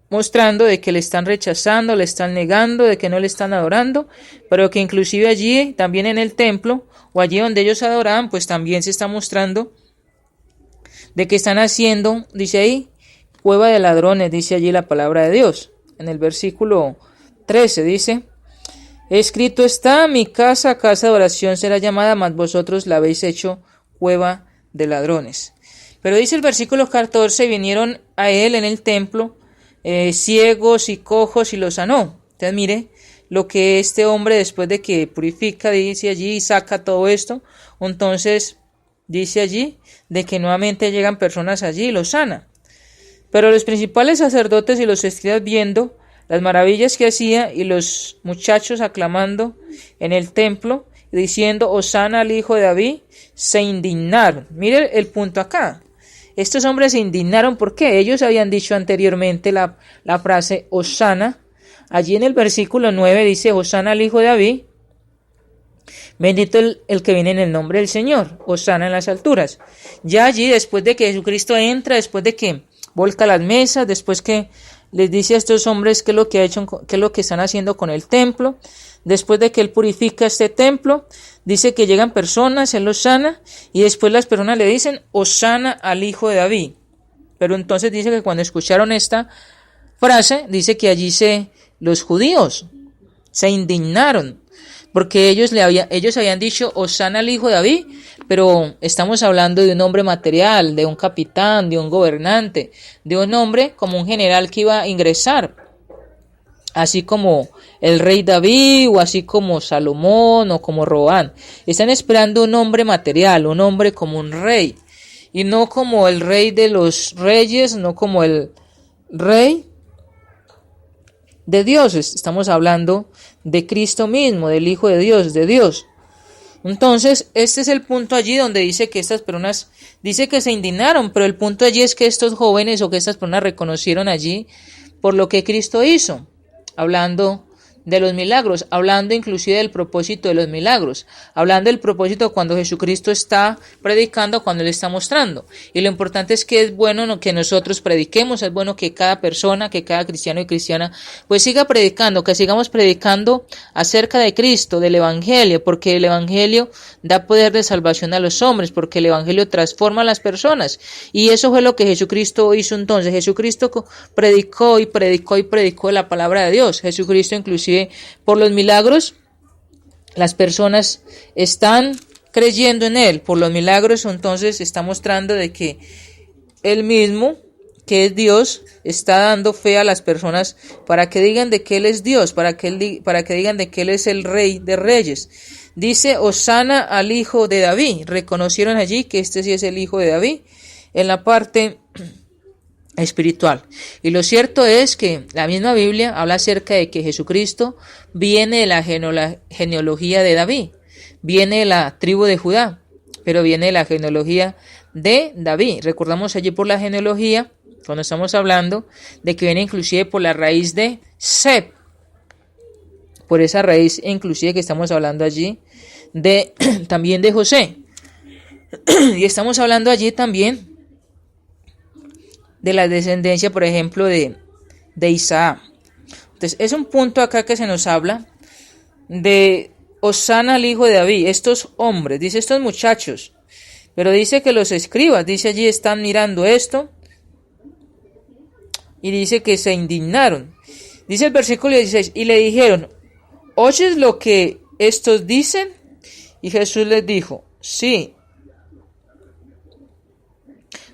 mostrando de que le están rechazando, le están negando, de que no le están adorando, pero que inclusive allí, también en el templo, o allí donde ellos adoraban, pues también se está mostrando de que están haciendo, dice ahí, cueva de ladrones, dice allí la palabra de Dios. En el versículo 13 dice, escrito está, mi casa, casa de oración será llamada, mas vosotros la habéis hecho cueva de ladrones. Pero dice el versículo 14, vinieron a él en el templo ciegos y cojos y los sanó. Entonces mire lo que este hombre, después de que purifica, dice allí y saca todo esto, entonces dice allí de que nuevamente llegan personas allí y los sana. Pero los principales sacerdotes y los escribas, viendo las maravillas que hacía y los muchachos aclamando en el templo y diciendo Hosana al hijo de David, se indignaron. Mire el punto acá. Estos hombres se indignaron porque ellos habían dicho anteriormente la frase Hosana. Allí en el versículo 9 dice Hosana al hijo de David, bendito el que viene en el nombre del Señor, Hosana en las alturas. Ya allí, después de que Jesucristo entra, después de que volca las mesas, después que les dice a estos hombres qué es lo que ha hecho, qué es lo que están haciendo con el templo, después de que él purifica este templo, dice que llegan personas, él los sana, y después las personas le dicen Hosana al hijo de David. Pero entonces dice que cuando escucharon esta frase, dice que allí los judíos se indignaron, porque ellos habían dicho Hosana al hijo de David, pero estamos hablando de un hombre material, de un capitán, de un gobernante, de un hombre como un general que iba a ingresar, así como el rey David, o así como Salomón, o como Roán. Están esperando un hombre material, un hombre como un rey, y no como el rey de los reyes, no como el rey de dioses. Estamos hablando de Cristo mismo, del Hijo de Dios, de Dios. Entonces, este es el punto allí donde dice que estas personas, dice que se indignaron, pero el punto allí es que estos jóvenes o que estas personas reconocieron allí por lo que Cristo hizo, hablando de los milagros, hablando inclusive del propósito de los milagros, hablando del propósito cuando Jesucristo está predicando, cuando Él está mostrando. Y lo importante es que es bueno que nosotros prediquemos, es bueno que cada persona, que cada cristiano y cristiana pues siga predicando, que sigamos predicando acerca de Cristo, del Evangelio, porque el Evangelio da poder de salvación a los hombres, porque el Evangelio transforma a las personas. Y eso fue lo que Jesucristo hizo entonces. Jesucristo predicó y predicó y predicó la palabra de Dios. Jesucristo inclusive por los milagros, las personas están creyendo en Él. Por los milagros, entonces está mostrando de que Él mismo, que es Dios, está dando fe a las personas para que digan de que Él es Dios, para que digan de que Él es el Rey de Reyes. Dice Hosana al hijo de David. Reconocieron allí que este sí es el hijo de David en la parte espiritual. Y lo cierto es que la misma Biblia habla acerca de que Jesucristo viene de la genealogía de David, viene de la tribu de Judá, pero viene de la genealogía de David. Recordamos allí por la genealogía, cuando estamos hablando de que viene inclusive por la raíz de Seb, por esa raíz inclusive que estamos hablando allí de también de José, y estamos hablando allí también de la descendencia, por ejemplo, de Isaac. Entonces, es un punto acá que se nos habla de Hosana al hijo de David. Estos hombres, dice estos muchachos, pero dice que los escribas, dice allí, están mirando esto, y dice que se indignaron. Dice el versículo 16, y le dijeron, ¿oyes lo que estos dicen? Y Jesús les dijo, sí.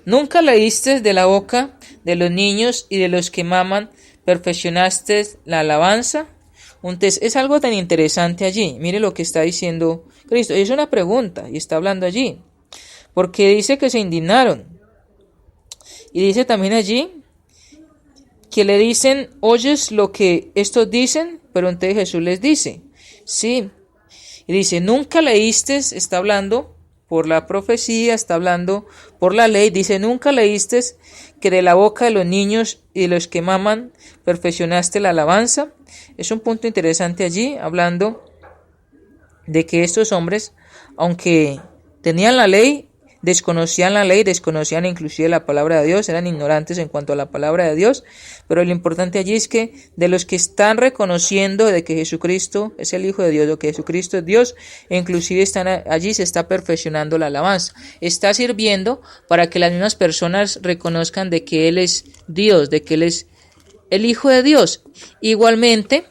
¿Nunca leíste de la boca de los niños y de los que maman, perfeccionaste la alabanza? Entonces, es algo tan interesante allí. Mire lo que está diciendo Cristo. Es una pregunta y está hablando allí. Porque dice que se indignaron. Y dice también allí que le dicen, ¿oyes lo que estos dicen? Pero entonces Jesús les dice, sí. Y dice, ¿nunca leíste? Está hablando por la profecía, está hablando por la ley. Dice, ¿nunca leíste que de la boca de los niños y de los que maman perfeccionaste la alabanza? Es un punto interesante allí, hablando de que estos hombres, aunque tenían la ley, desconocían inclusive la palabra de Dios, eran ignorantes en cuanto a la palabra de Dios, pero lo importante allí es que de los que están reconociendo de que Jesucristo es el Hijo de Dios o que Jesucristo es Dios, inclusive están allí, se está perfeccionando la alabanza, está sirviendo para que las mismas personas reconozcan de que Él es Dios, de que Él es el Hijo de Dios. Igualmente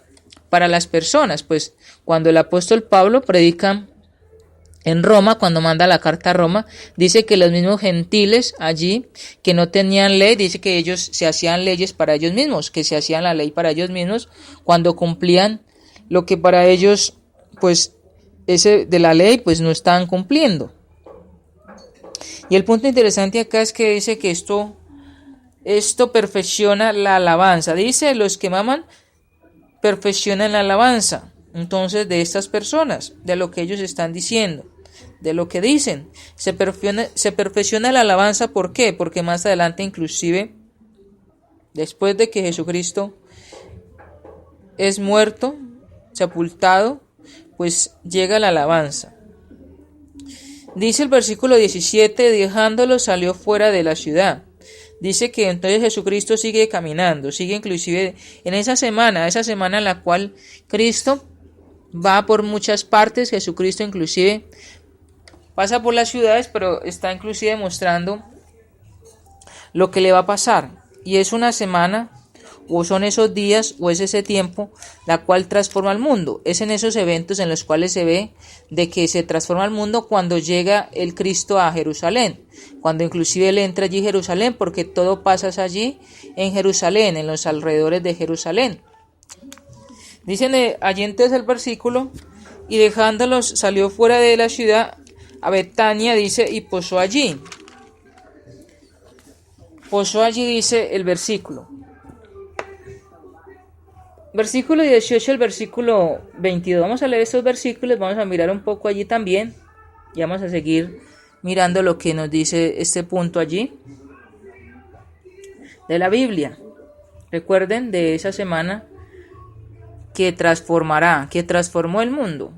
para las personas, pues cuando el apóstol Pablo predica en Roma, cuando manda la carta a Roma, dice que los mismos gentiles allí, que no tenían ley, dice que ellos se hacían leyes para ellos mismos, que se hacían la ley para ellos mismos, cuando cumplían lo que para ellos, pues, ese de la ley, pues no estaban cumpliendo. Y el punto interesante acá es que dice que esto perfecciona la alabanza. Dice, los que maman perfeccionan la alabanza. Entonces, de estas personas, de lo que ellos están diciendo, de lo que dicen, se perfecciona la alabanza. ¿Por qué? Porque más adelante, inclusive, después de que Jesucristo es muerto, sepultado, pues llega la alabanza. Dice el versículo 17, dejándolo salió fuera de la ciudad. Dice que entonces Jesucristo sigue caminando, sigue inclusive en esa semana en la cual Cristo va por muchas partes. Jesucristo inclusive pasa por las ciudades, pero está inclusive mostrando lo que le va a pasar. Y es una semana, o son esos días, o es ese tiempo, la cual transforma al mundo. Es en esos eventos en los cuales se ve de que se transforma el mundo cuando llega el Cristo a Jerusalén. Cuando inclusive él entra allí a Jerusalén, porque todo pasa allí en Jerusalén, en los alrededores de Jerusalén. Dicen allí entonces el versículo, y dejándolos salió fuera de la ciudad a Betania, dice, y posó allí. Posó allí, dice el versículo. Versículo 18 al versículo 22. Vamos a leer estos versículos, vamos a mirar un poco allí también, y vamos a seguir mirando lo que nos dice este punto allí de la Biblia. Recuerden de esa semana que transformó el mundo.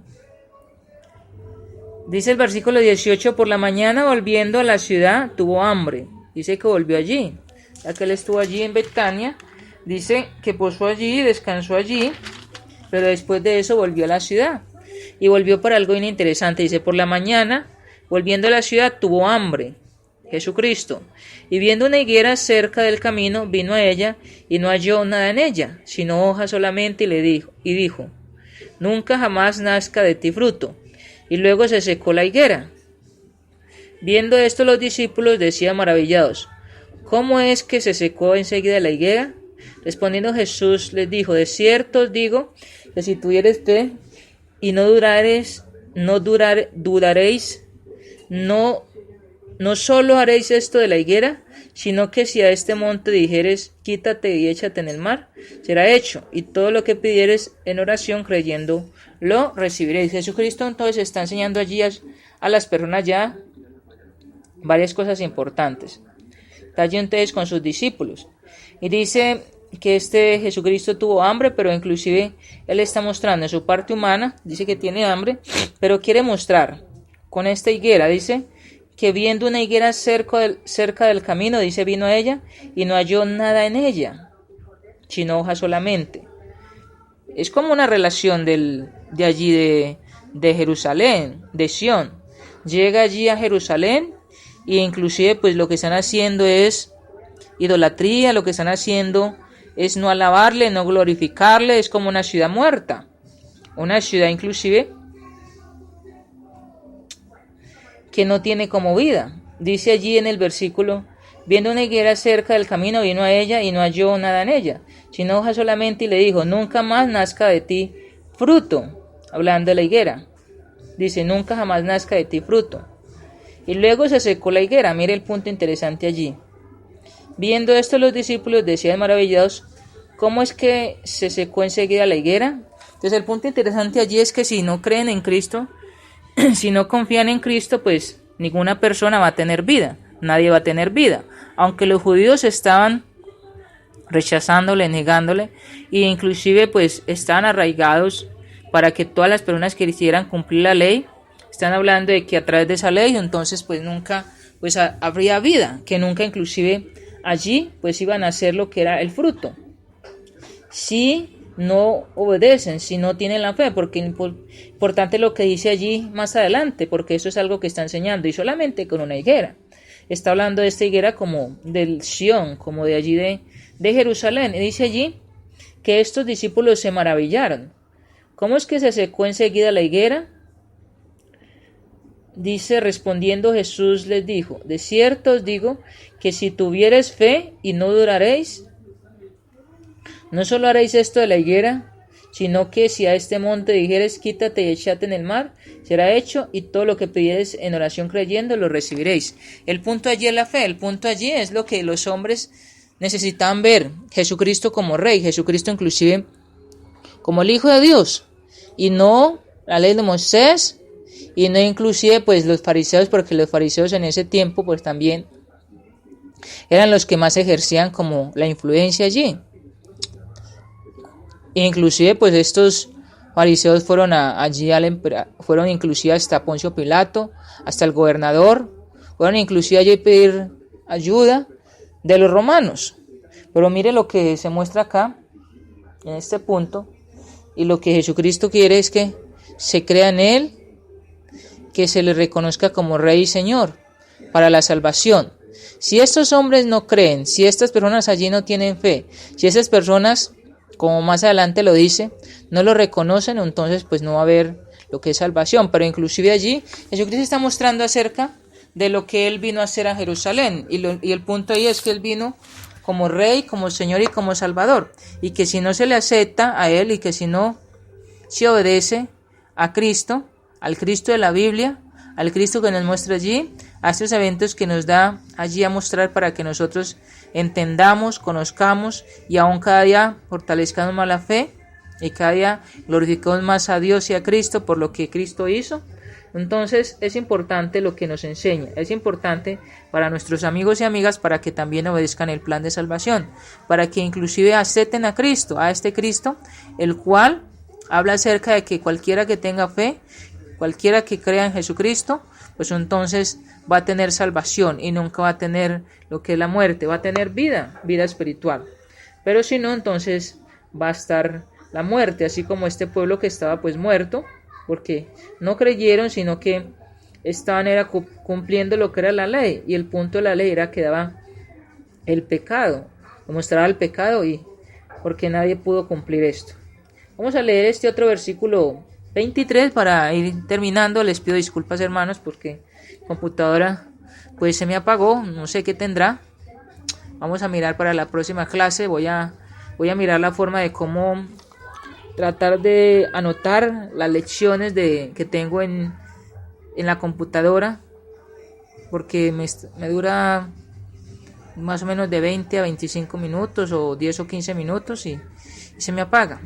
Dice el versículo 18, por la mañana volviendo a la ciudad tuvo hambre. Dice que volvió allí, ya que él estuvo allí en Betania. Dice que posó allí, descansó allí, pero después de eso volvió a la ciudad. Y volvió para algo interesante. Dice, por la mañana, volviendo a la ciudad, tuvo hambre. Jesucristo. Y viendo una higuera cerca del camino, vino a ella y no halló nada en ella, sino hojas solamente, y dijo, nunca jamás nazca de ti fruto. Y luego se secó la higuera. Viendo esto los discípulos decían maravillados, ¿cómo es que se secó enseguida la higuera? Respondiendo Jesús les dijo, de cierto os digo, que si tuviereis fe y no dudaréis, no solo haréis esto de la higuera, sino que si a este monte dijeres, quítate y échate en el mar, será hecho, y todo lo que pidieres en oración creyendo, lo recibiréis. Jesucristo entonces está enseñando allí a las personas ya varias cosas importantes. Está allí entonces con sus discípulos, y dice que Jesucristo tuvo hambre, pero inclusive él está mostrando en su parte humana, dice que tiene hambre, pero quiere mostrar con esta higuera, dice que viendo una higuera cerca del camino, dice, vino a ella y no halló nada en ella, sino hojas solamente. Es como una relación de allí de Jerusalén, de Sión. Llega allí a Jerusalén y inclusive pues lo que están haciendo es idolatría, lo que están haciendo es no alabarle, no glorificarle, es como una ciudad muerta. una ciudad inclusive que no tiene como vida. Dice allí en el versículo: viendo una higuera cerca del camino, vino a ella y no halló nada en ella, sino hojas solamente, y le dijo: nunca más nazca de ti fruto. Hablando de la higuera, dice: nunca jamás nazca de ti fruto. Y luego se secó la higuera. Mire el punto interesante allí. Viendo esto, los discípulos decían maravillados: ¿cómo es que se secó enseguida la higuera? Entonces el punto interesante allí es que si no creen en Cristo, si no confían en Cristo, pues ninguna persona va a tener vida, nadie va a tener vida. Aunque los judíos estaban rechazándole, negándole, e inclusive pues estaban arraigados para que todas las personas que quisieran cumplir la ley, están hablando de que a través de esa ley entonces pues nunca pues habría vida, que nunca inclusive allí pues iban a hacer lo que era el fruto. Si no obedecen, si no tienen la fe, porque importante lo que dice allí más adelante, porque eso es algo que está enseñando, y solamente con una higuera. Está hablando de esta higuera como del Sión, como de allí de Jerusalén, y dice allí que estos discípulos se maravillaron. ¿Cómo es que se secó enseguida la higuera? Dice: respondiendo Jesús les dijo: de cierto os digo que si tuviereis fe y no dudaréis, no solo haréis esto de la higuera, sino que si a este monte dijeres: quítate y échate en el mar, será hecho, y todo lo que pidiereis en oración creyendo lo recibiréis. El punto allí es la fe, el punto allí es lo que los hombres necesitan ver: Jesucristo como Rey, Jesucristo inclusive como el Hijo de Dios, y no la ley de Moisés, y no inclusive pues los fariseos, porque los fariseos en ese tiempo pues también eran los que más ejercían como la influencia allí. Inclusive pues estos fariseos fueron fueron inclusive hasta Poncio Pilato, hasta el gobernador, fueron inclusive allí a pedir ayuda de los romanos. Pero mire lo que se muestra acá en este punto, y lo que Jesucristo quiere es que se crea en Él, que se le reconozca como Rey y Señor para la salvación. Si estos hombres no creen, si estas personas allí no tienen fe, si esas personas, como más adelante lo dice, no lo reconocen, entonces pues no va a haber lo que es salvación. Pero inclusive allí Jesucristo está mostrando acerca de lo que Él vino a hacer a Jerusalén, y el punto ahí es que Él vino como Rey, como Señor y como Salvador, y que si no se le acepta a Él, y que si no se obedece a Cristo, al Cristo de la Biblia, al Cristo que nos muestra allí, a estos eventos que nos da allí a mostrar para que nosotros entendamos, conozcamos y aún cada día fortalezcamos más la fe, y cada día glorificamos más a Dios y a Cristo por lo que Cristo hizo. Entonces es importante lo que nos enseña, es importante para nuestros amigos y amigas, para que también obedezcan el plan de salvación, para que inclusive acepten a Cristo, a este Cristo, el cual habla acerca de que cualquiera que tenga fe, cualquiera que crea en Jesucristo, pues entonces va a tener salvación y nunca va a tener lo que es la muerte, va a tener vida espiritual. Pero si no, entonces va a estar la muerte, así como este pueblo que estaba pues muerto, porque no creyeron, sino que estaban cumpliendo lo que era la ley, y el punto de la ley era que daba el pecado, mostraba el pecado, y porque nadie pudo cumplir esto. Vamos a leer este otro versículo 23 para ir terminando. Les pido disculpas, hermanos, porque la computadora pues se me apagó, no sé qué tendrá. Vamos a mirar para la próxima clase, voy a mirar la forma de cómo tratar de anotar las lecciones que tengo en la computadora, porque me dura más o menos de 20 a 25 minutos o 10 o 15 minutos y se me apaga,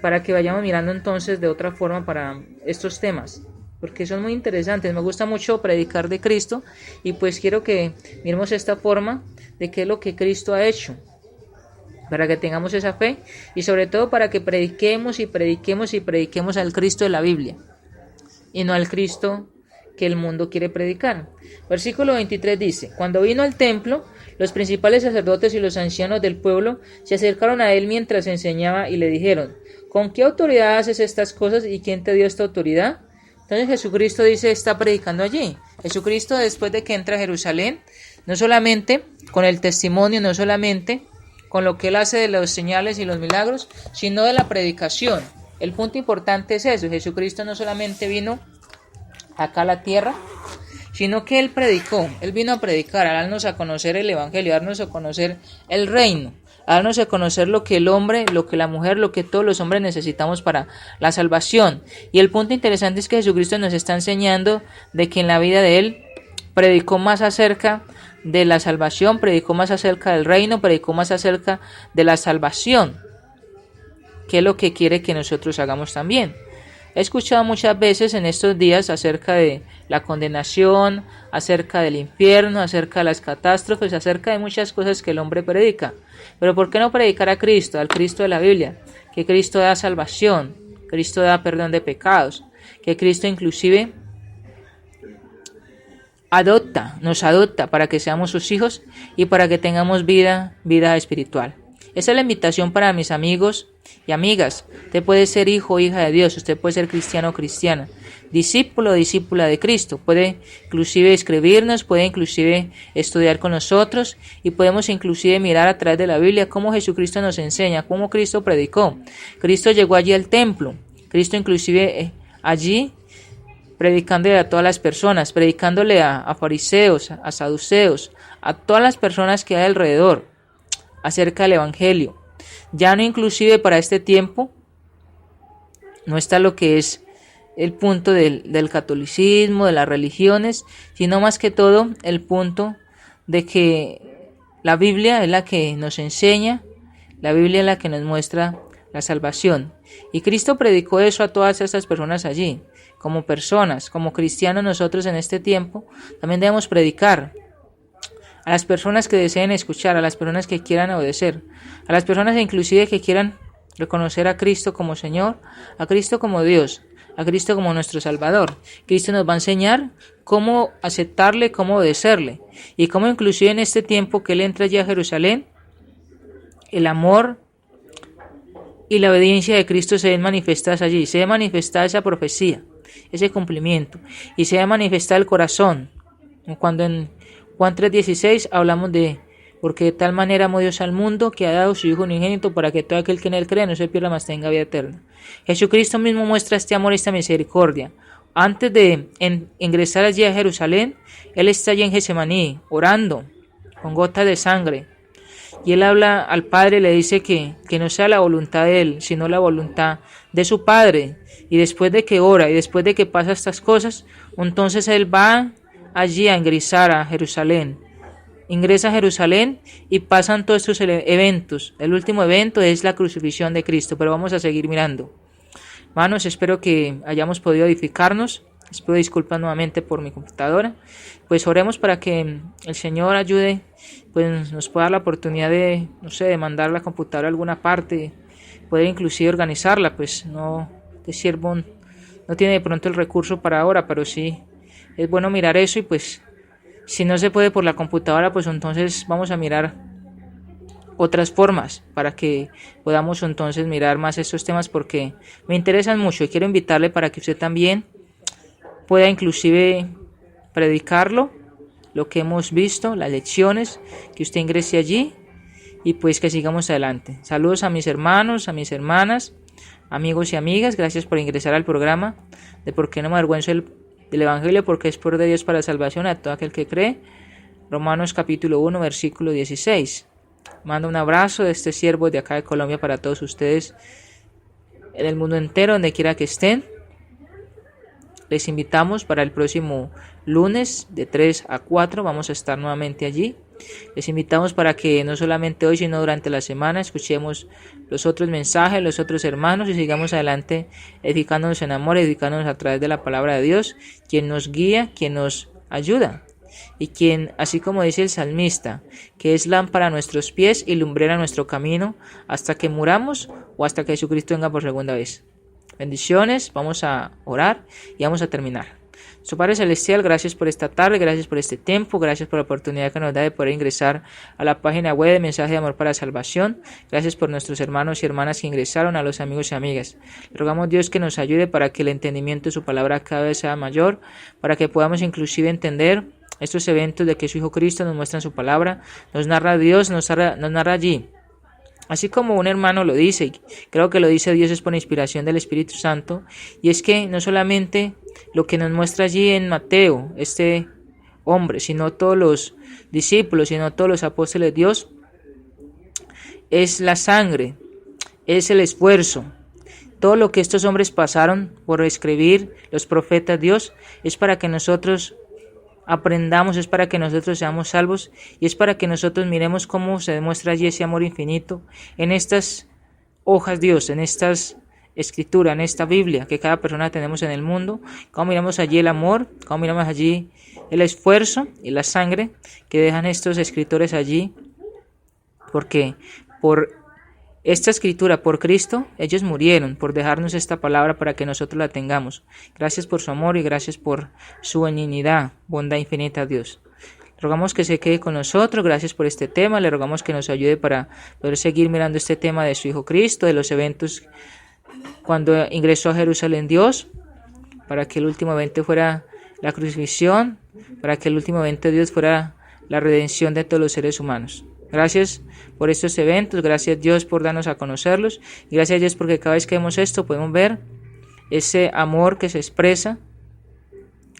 para que vayamos mirando entonces de otra forma para estos temas, porque son muy interesantes. Me gusta mucho predicar de Cristo, y pues quiero que miremos esta forma de qué es lo que Cristo ha hecho, para que tengamos esa fe, y sobre todo para que prediquemos al Cristo de la Biblia, y no al Cristo que el mundo quiere predicar. Versículo 23 dice: cuando vino al templo, los principales sacerdotes y los ancianos del pueblo se acercaron a él mientras enseñaba y le dijeron: ¿con qué autoridad haces estas cosas y quién te dio esta autoridad? Entonces Jesucristo está predicando allí. Jesucristo, después de que entra a Jerusalén, no solamente con el testimonio, no solamente con lo que Él hace de los señales y los milagros, sino de la predicación. El punto importante es eso: Jesucristo no solamente vino acá a la tierra, sino que Él predicó, Él vino a predicar, a darnos a conocer el Evangelio, a darnos a conocer el reino, a darnos a conocer lo que el hombre, lo que la mujer, lo que todos los hombres necesitamos para la salvación. Y el punto interesante es que Jesucristo nos está enseñando de que en la vida de Él predicó más acerca de la salvación, predicó más acerca del reino, predicó más acerca de la salvación, que es lo que quiere que nosotros hagamos también. He escuchado muchas veces en estos días acerca de la condenación, acerca del infierno, acerca de las catástrofes, acerca de muchas cosas que el hombre predica. Pero ¿por qué no predicar a Cristo, al Cristo de la Biblia? Que Cristo da salvación, Cristo da perdón de pecados, que Cristo inclusive nos adopta para que seamos sus hijos y para que tengamos vida espiritual. Esa es la invitación para mis amigos y amigas. Usted puede ser hijo o hija de Dios, usted puede ser cristiano o cristiana, discípulo o discípula de Cristo, puede inclusive escribirnos, puede inclusive estudiar con nosotros y podemos inclusive mirar a través de la Biblia cómo Jesucristo nos enseña, cómo Cristo predicó. Cristo llegó allí al templo, Cristo inclusive allí predicándole a todas las personas, predicándole a fariseos, a saduceos, a todas las personas que hay alrededor acerca del Evangelio. Ya no inclusive para este tiempo no está lo que es el punto del catolicismo, de las religiones, sino más que todo el punto de que la Biblia es la que nos enseña, la Biblia es la que nos muestra la salvación. Y Cristo predicó eso a todas estas personas allí. Como personas, como cristianos nosotros en este tiempo, también debemos predicar a las personas que deseen escuchar, a las personas que quieran obedecer, a las personas inclusive que quieran reconocer a Cristo como Señor, a Cristo como Dios, a Cristo como nuestro Salvador. Cristo nos va a enseñar cómo aceptarle, cómo obedecerle, y cómo inclusive en este tiempo que Él entra ya a Jerusalén, el amor y la obediencia de Cristo se ven manifestadas allí, se ve manifestada esa profecía, ese cumplimiento, y se ve manifestada el corazón, cuando en Juan 3:16 hablamos de porque de tal manera amó Dios al mundo que ha dado su Hijo unigénito para que todo aquel que en él cree no se pierda mas tenga vida eterna. Jesucristo mismo muestra este amor y esta misericordia. Antes de ingresar allí a Jerusalén, Él está allí en Getsemaní, orando, con gotas de sangre. Y Él habla al Padre y le dice que no sea la voluntad de Él, sino la voluntad de su Padre. Y después de que ora y después de que pasa estas cosas, entonces Él va allí a ingresar a Jerusalén. Ingresa a Jerusalén y pasan todos estos eventos. El último evento es la crucifixión de Cristo, pero vamos a seguir mirando. Hermanos, espero que hayamos podido edificarnos. Les pido disculpas nuevamente por mi computadora. Pues oremos para que el Señor ayude, pues nos pueda dar la oportunidad de, de mandar la computadora a alguna parte, poder inclusive organizarla, pues no, este siervo no tiene de pronto el recurso para ahora, pero sí es bueno mirar eso y pues si no se puede por la computadora, pues entonces vamos a mirar otras formas para que podamos entonces mirar más estos temas porque me interesan mucho y quiero invitarle para que usted también pueda inclusive predicarlo, lo que hemos visto, las lecciones, que usted ingrese allí y pues que sigamos adelante. Saludos a mis hermanos, a mis hermanas, amigos y amigas, gracias por ingresar al programa de Por qué no me avergüenzo del Evangelio, porque es poder de Dios para salvación a todo aquel que cree. Romanos capítulo 1, versículo 16. Mando un abrazo de este siervo de acá de Colombia para todos ustedes en el mundo entero, donde quiera que estén. Les invitamos para el próximo lunes de 3 a 4, vamos a estar nuevamente allí. Les invitamos para que no solamente hoy, sino durante la semana escuchemos los otros mensajes, los otros hermanos y sigamos adelante edificándonos en amor, edificándonos a través de la palabra de Dios, quien nos guía, quien nos ayuda y quien, así como dice el salmista, que es lámpara a nuestros pies y lumbrera a nuestro camino hasta que muramos o hasta que Jesucristo venga por segunda vez. Bendiciones, vamos a orar y vamos a terminar. Su Padre Celestial, gracias por esta tarde, gracias por este tiempo, gracias por la oportunidad que nos da de poder ingresar a la página web de Mensaje de Amor para Salvación. Gracias por nuestros hermanos y hermanas que ingresaron, a los amigos y amigas. Le rogamos Dios que nos ayude para que el entendimiento de su palabra cada vez sea mayor, para que podamos inclusive entender estos eventos de que su Hijo Cristo nos muestra en su palabra, nos narra Dios, nos narra allí Así como un hermano lo dice, y creo que lo dice Dios es por inspiración del Espíritu Santo, y es que no solamente lo que nos muestra allí en Mateo, este hombre, sino todos los discípulos, sino todos los apóstoles de Dios, es la sangre, es el esfuerzo. Todo lo que estos hombres pasaron por escribir, los profetas de Dios, es para que nosotros aprendamos, es para que nosotros seamos salvos y es para que nosotros miremos cómo se demuestra allí ese amor infinito en estas hojas Dios, en estas escrituras, en esta Biblia que cada persona tenemos en el mundo, cómo miramos allí el amor, cómo miramos allí el esfuerzo y la sangre que dejan estos escritores allí, porque por esta escritura, por Cristo, ellos murieron por dejarnos esta palabra para que nosotros la tengamos. Gracias por su amor y gracias por su benignidad, bondad infinita, Dios. Le rogamos que se quede con nosotros, gracias por este tema, le rogamos que nos ayude para poder seguir mirando este tema de su Hijo Cristo, de los eventos cuando ingresó a Jerusalén Dios, para que el último evento fuera la crucifixión, para que el último evento de Dios fuera la redención de todos los seres humanos. Gracias por estos eventos, gracias Dios por darnos a conocerlos y gracias Dios porque cada vez que vemos esto podemos ver ese amor que se expresa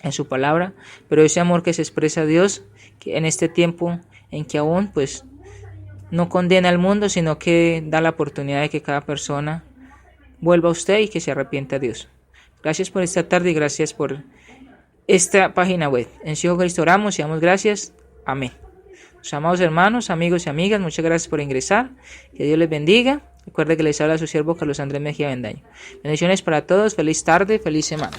en su palabra, pero ese amor que se expresa a Dios que en este tiempo en que aún pues no condena al mundo, sino que da la oportunidad de que cada persona vuelva a usted y que se arrepienta a Dios. Gracias por esta tarde y gracias por esta página web. En su Hijo Cristo oramos y damos gracias. Amén. Amados hermanos, amigos y amigas, muchas gracias por ingresar. Que Dios les bendiga. Recuerde que les habla su siervo Carlos Andrés Mejía Bendaño. Bendiciones para todos. Feliz tarde, feliz semana.